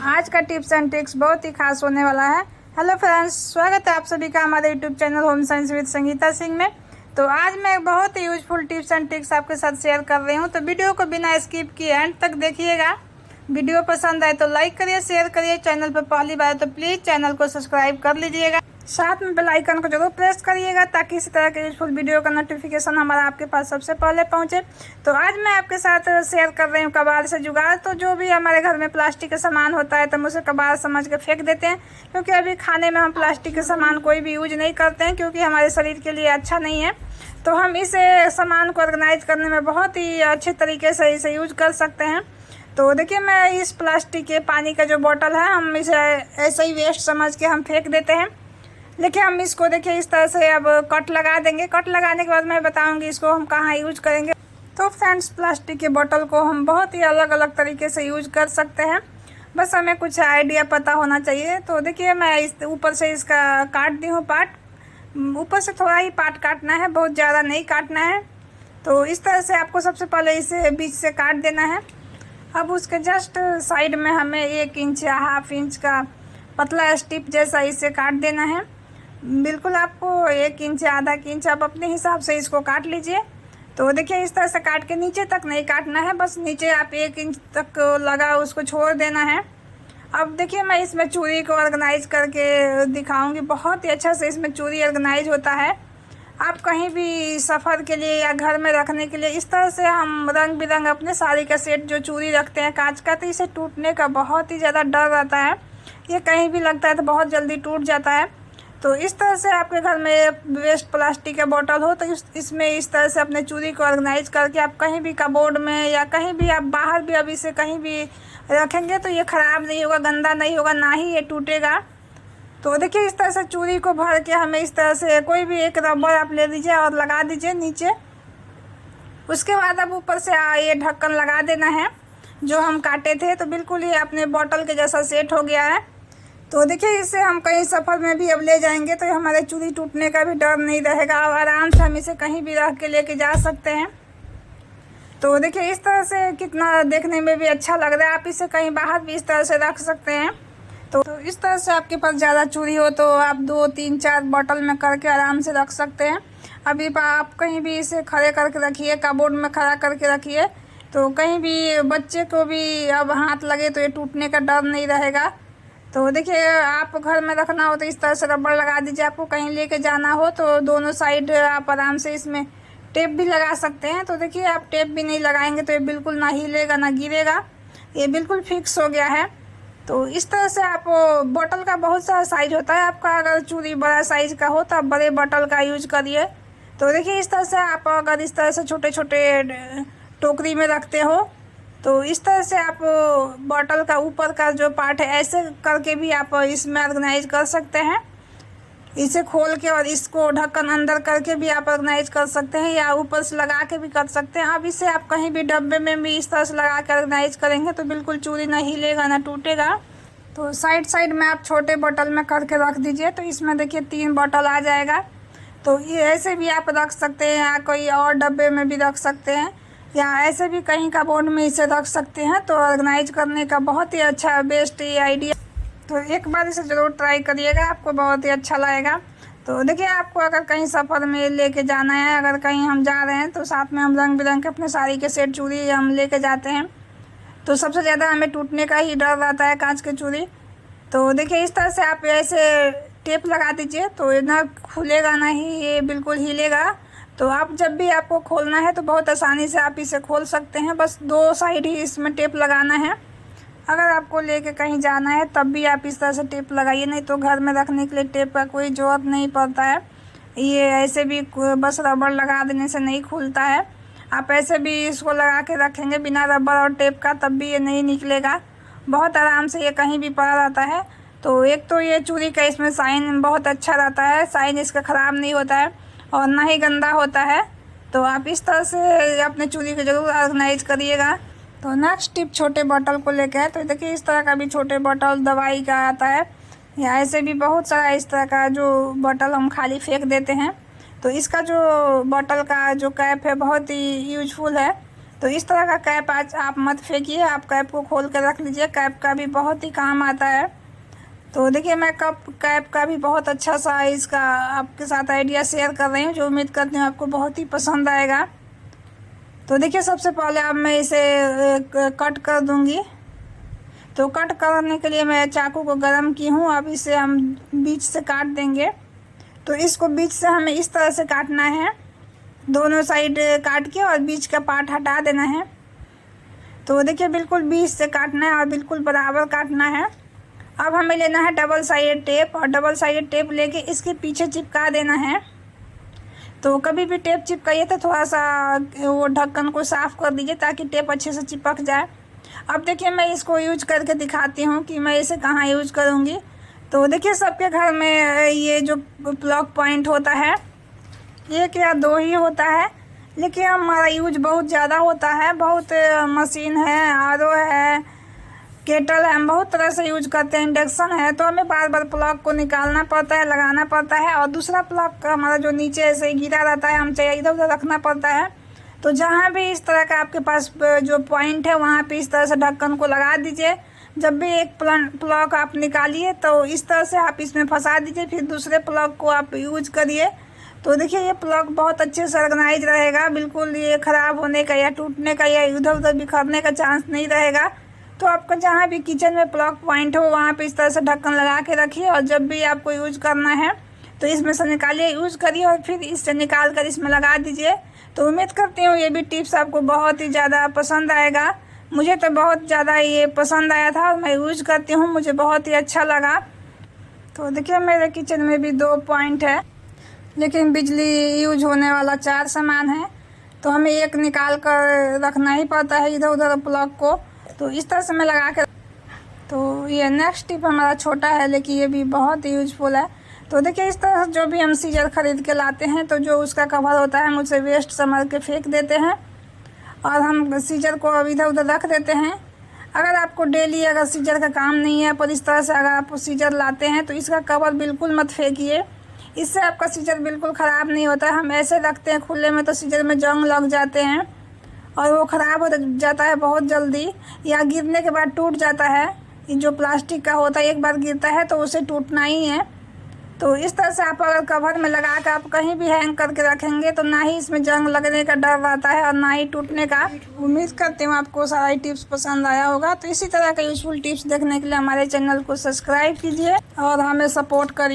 आज का tips and tricks बहुत ही खास होने वाला है। हेलो फ्रेंड्स, स्वागत है आप सभी का हमारे YouTube channel home science with Sangeeta Singh में। तो आज मैं बहुत ही यूजफुल टिप्स एंड ट्रिक्स आपके साथ शेयर कर रही हूँ, तो वीडियो को बिना स्किप किए एंड तक देखिएगा। वीडियो पसंद आए तो लाइक करिए, शेयर करिए। चैनल पर पहली बार तो प्लीज़ चैनल को सब्सक्राइब कर लीजिएगा। साथ में बेल आइकन को जरूर प्रेस करिएगा ताकि इसी तरह के यूजफुल वीडियो का नोटिफिकेशन हमारा आपके पास सबसे पहले पहुंचे। तो आज मैं आपके साथ शेयर कर रही हूँ कबाड़ से जुगाड़। तो जो भी हमारे घर में प्लास्टिक का सामान होता है तो हम उसे कबाड़ समझ के फेंक देते हैं, क्योंकि अभी खाने में हम प्लास्टिक के सामान कोई भी यूज नहीं करते हैं, क्योंकि हमारे शरीर के लिए अच्छा नहीं है। तो हम इसे सामान को ऑर्गेनाइज करने में बहुत ही अच्छे तरीके से इसे यूज कर सकते हैं। तो देखिए, मैं इस प्लास्टिक के पानी का जो बोतल है, हम इसे ऐसे ही वेस्ट समझ के हम फेंक देते हैं। लेकिन हम इसको देखिए इस तरह से अब कट लगा देंगे। कट लगाने के बाद मैं बताऊंगी इसको हम कहाँ यूज करेंगे। तो फ्रेंड्स, प्लास्टिक के बोतल को हम बहुत ही अलग अलग तरीके से यूज कर सकते हैं, बस हमें कुछ आइडिया पता होना चाहिए। तो देखिए, मैं इस ऊपर से इसका काट दी हूँ पार्ट। ऊपर से थोड़ा ही पार्ट काटना है, बहुत ज़्यादा नहीं काटना है। तो इस तरह से आपको सबसे पहले इसे बीच से काट देना है। अब उसके जस्ट साइड में हमें 1 इंच या ½ इंच का पतला स्टिप जैसा इसे काट देना है। बिल्कुल आपको 1 इंच या ½ इंच आप अपने हिसाब से इसको काट लीजिए। तो देखिए, इस तरह से काट के नीचे तक नहीं काटना है, बस नीचे आप 1 इंच तक लगा उसको छोड़ देना है। अब देखिए, मैं इसमें चूड़ी को ऑर्गेनाइज करके दिखाऊंगी। बहुत ही अच्छा से इसमें चूड़ी ऑर्गेनाइज होता है। आप कहीं भी सफ़र के लिए या घर में रखने के लिए इस तरह से हम रंग बिरंग अपने साड़ी का सेट जो चूड़ी रखते हैं कांच का, तो इसे टूटने का बहुत ही ज़्यादा डर रहता है। ये कहीं भी लगता है तो बहुत जल्दी टूट जाता है। तो इस तरह से आपके घर में वेस्ट प्लास्टिक का बोतल हो तो इसमें इस तरह से अपने चूड़ी को ऑर्गेनाइज करके आप कहीं भी कबोर्ड में या कहीं भी आप बाहर भी अब इसे कहीं भी रखेंगे तो ये ख़राब नहीं होगा, गंदा नहीं होगा, ना ही ये टूटेगा। तो देखिए, इस तरह से चूड़ी को भर के हमें इस तरह से कोई भी एक रबर आप ले लीजिए और लगा दीजिए नीचे। उसके बाद अब ऊपर से ये ढक्कन लगा देना है जो हम काटे थे। तो बिल्कुल ये अपने बोतल के जैसा सेट हो गया है। तो देखिए, इससे हम कहीं सफ़र में भी अब ले जाएंगे तो हमारे चूड़ी टूटने का भी डर नहीं रहेगा और आराम से हम इसे कहीं भी रख के लेके जा सकते हैं। तो देखिए, इस तरह से कितना देखने में भी अच्छा लग रहा है। आप इसे कहीं बाहर भी इस तरह से रख सकते हैं। तो इस तरह से आपके पास ज़्यादा चूड़ी हो तो आप 2, 3, 4 बोतल में करके आराम से रख सकते हैं। अभी आप कहीं भी इसे खड़े करके रखिए, कबोर्ड में खड़ा करके रखिए, तो कहीं भी बच्चे को भी अब हाथ लगे तो ये टूटने का डर नहीं रहेगा। तो देखिए, आप घर में रखना हो तो इस तरह से रबड़ लगा दीजिए। आपको कहीं लेके जाना हो तो दोनों साइड आप आराम से इसमें टेप भी लगा सकते हैं। तो देखिए, आप टेप भी नहीं लगाएंगे तो ये बिल्कुल ना हिलेगा ना गिरेगा, ये बिल्कुल फिक्स हो गया है। तो इस तरह से आप बोतल का बहुत सारा साइज होता है। आपका अगर चूड़ी बड़ा साइज का हो तो आप बड़े बोतल का यूज करिए। तो देखिए, इस तरह से आप अगर इस तरह से छोटे छोटे टोकरी में रखते हो तो इस तरह से आप बोतल का ऊपर का जो पार्ट है ऐसे करके भी आप इसमें ऑर्गेनाइज कर सकते हैं। इसे खोल के और इसको ढक्कन अंदर करके भी आप ऑर्गेनाइज कर सकते हैं या ऊपर से लगा के भी कर सकते हैं। अब इसे आप कहीं भी डब्बे में भी इस तरह से लगा के ऑर्गेनाइज करेंगे तो बिल्कुल चूड़ी ना हिलेगा ना टूटेगा। तो साइड साइड में आप छोटे बोतल में करके रख दीजिए। तो इसमें देखिए 3 बोतल आ जाएगा। तो ये ऐसे भी आप रख सकते हैं या कोई और डब्बे में भी रख सकते हैं या ऐसे भी कहीं कबोर्ड में इसे रख सकते हैं। तो ऑर्गेनाइज करने का बहुत ही अच्छा बेस्ट ये आइडिया। तो एक बार इसे ज़रूर ट्राई करिएगा, आपको बहुत ही अच्छा लगेगा। तो देखिए, आपको अगर कहीं सफ़र में लेके जाना है, अगर कहीं हम जा रहे हैं तो साथ में हम रंग बिरंग के अपने साड़ी के सेट चूड़ी हम लेके जाते हैं तो सबसे ज़्यादा हमें टूटने का ही डर रहता है कांच के चूड़ी। तो देखिए, इस तरह से आप ऐसे टेप लगा दीजिए तो ये ना खुलेगा ना ही ये बिल्कुल हिलेगा। तो आप जब भी आपको खोलना है तो बहुत आसानी से आप इसे खोल सकते हैं। बस 2 साइड ही इसमें टेप लगाना है। अगर आपको लेके कहीं जाना है तब भी आप इस तरह से टेप लगाइए, नहीं तो घर में रखने के लिए टेप का कोई ज़रूरत नहीं पड़ता है। ये ऐसे भी बस रबड़ लगा देने से नहीं खुलता है। आप ऐसे भी इसको लगा के रखेंगे बिना रबड़ और टेप का तब भी ये नहीं निकलेगा। बहुत आराम से ये कहीं भी पड़ा रहता है। तो एक तो ये चूड़ी का इसमें साइन बहुत अच्छा रहता है, साइन इसका ख़राब नहीं होता है और ना ही गंदा होता है। तो आप इस तरह से अपने चूड़ी को ज़रूर ऑर्गेनाइज करिएगा। तो नेक्स्ट टिप छोटे बोतल को लेकर है। तो देखिए, इस तरह का भी छोटे बोतल दवाई का आता है या ऐसे भी बहुत सारा इस तरह का जो बोतल हम खाली फेंक देते हैं। तो इसका जो बोतल का जो कैप है बहुत ही यूजफुल है। तो इस तरह का कैप आज आप मत फेंकिए, आप कैप को खोल कर रख लीजिए। कैप का भी बहुत ही काम आता है। तो देखिए मैं कैप का भी बहुत अच्छा सा इसका आपके साथ आइडिया शेयर कर रही हूँ, जो उम्मीद करती हूँ आपको बहुत ही पसंद आएगा। तो देखिए सबसे पहले अब मैं इसे कट कर दूँगी। तो कट करने के लिए मैं चाकू को गर्म की हूँ। अब इसे हम बीच से काट देंगे। तो इसको बीच से हमें इस तरह से काटना है, दोनों साइड काट के और बीच का पार्ट हटा देना है। तो देखिए बिल्कुल बीच से काटना है और बिल्कुल बराबर काटना है। अब हमें लेना है डबल साइडेड टेप, और डबल साइडेड टेप लेके इसके पीछे चिपका देना है। तो कभी भी टेप चिपकाइए तो थोड़ा सा वो ढक्कन को साफ़ कर दीजिए ताकि टेप अच्छे से चिपक जाए। अब देखिए मैं इसको यूज करके दिखाती हूँ कि मैं इसे कहाँ यूज करूँगी। तो देखिए सबके घर में ये जो प्लग पॉइंट होता है, एक या दो ही होता है, लेकिन हमारा यूज बहुत ज़्यादा होता है। बहुत मशीन है, आरओ है, केटल है, हम बहुत तरह से यूज करते हैं, इंडक्शन है। तो हमें बार बार प्लग को निकालना पड़ता है, लगाना पड़ता है, और दूसरा प्लग हमारा जो नीचे ऐसे गिरा रहता है, हम चाहिए इधर उधर रखना पड़ता है। तो जहाँ भी इस तरह का आपके पास जो पॉइंट है वहाँ पे इस तरह से ढक्कन को लगा दीजिए। जब भी एक प्लग आप निकालिए तो इस तरह से आप इसमें फंसा दीजिए, फिर दूसरे प्लग को आप यूज करिए। तो देखिए ये प्लग बहुत अच्छे से ऑर्गेनाइज रहेगा, बिल्कुल ये ख़राब होने का या टूटने का या इधर उधर बिखरने का चांस नहीं रहेगा। तो आपको जहाँ भी किचन में प्लग पॉइंट हो वहाँ पे इस तरह से ढक्कन लगा के रखिए, और जब भी आपको यूज करना है तो इसमें से निकालिए, यूज करिए और फिर इससे निकाल कर इसमें लगा दीजिए। तो उम्मीद करती हूँ ये भी टिप्स आपको बहुत ही ज़्यादा पसंद आएगा। मुझे तो बहुत ज़्यादा ये पसंद आया था और मैं यूज करती हूँ, मुझे बहुत ही अच्छा लगा। तो देखिए मेरे किचन में भी 2 पॉइंट है, लेकिन बिजली यूज होने वाला 4 सामान है, तो हमें एक निकाल कर रखना ही पड़ता है इधर उधर प्लग को। तो इस तरह से मैं लगा कर, तो ये नेक्स्ट टिप हमारा छोटा है लेकिन ये भी बहुत यूजफुल है। तो देखिए इस तरह जो भी हम सीजर ख़रीद के लाते हैं तो जो उसका कवर होता है हम उसे वेस्ट समझ के फेंक देते हैं, और हम सीजर को अब इधर उधर रख देते हैं। अगर आपको डेली अगर सीजर का काम नहीं है, पर इस तरह से अगर आप सीजर लाते हैं तो इसका कवर बिल्कुल मत फेंकिए, इससे आपका सीजर बिल्कुल ख़राब नहीं होता है। हम ऐसे रखते हैं खुले में तो सीजर में जंग लग जाते हैं और वो ख़राब हो जाता है बहुत जल्दी, या गिरने के बाद टूट जाता है। ये जो प्लास्टिक का होता है एक बार गिरता है तो उसे टूटना ही है। तो इस तरह से आप अगर कवर में लगा कर आप कहीं भी हैंग करके रखेंगे तो ना ही इसमें जंग लगने का डर रहता है और ना ही टूटने का। उम्मीद करती हूँ आपको सारा टिप्स पसंद आया होगा। तो इसी तरह का यूजफुल टिप्स देखने के लिए हमारे चैनल को सब्सक्राइब कीजिए और हमें सपोर्ट करिए।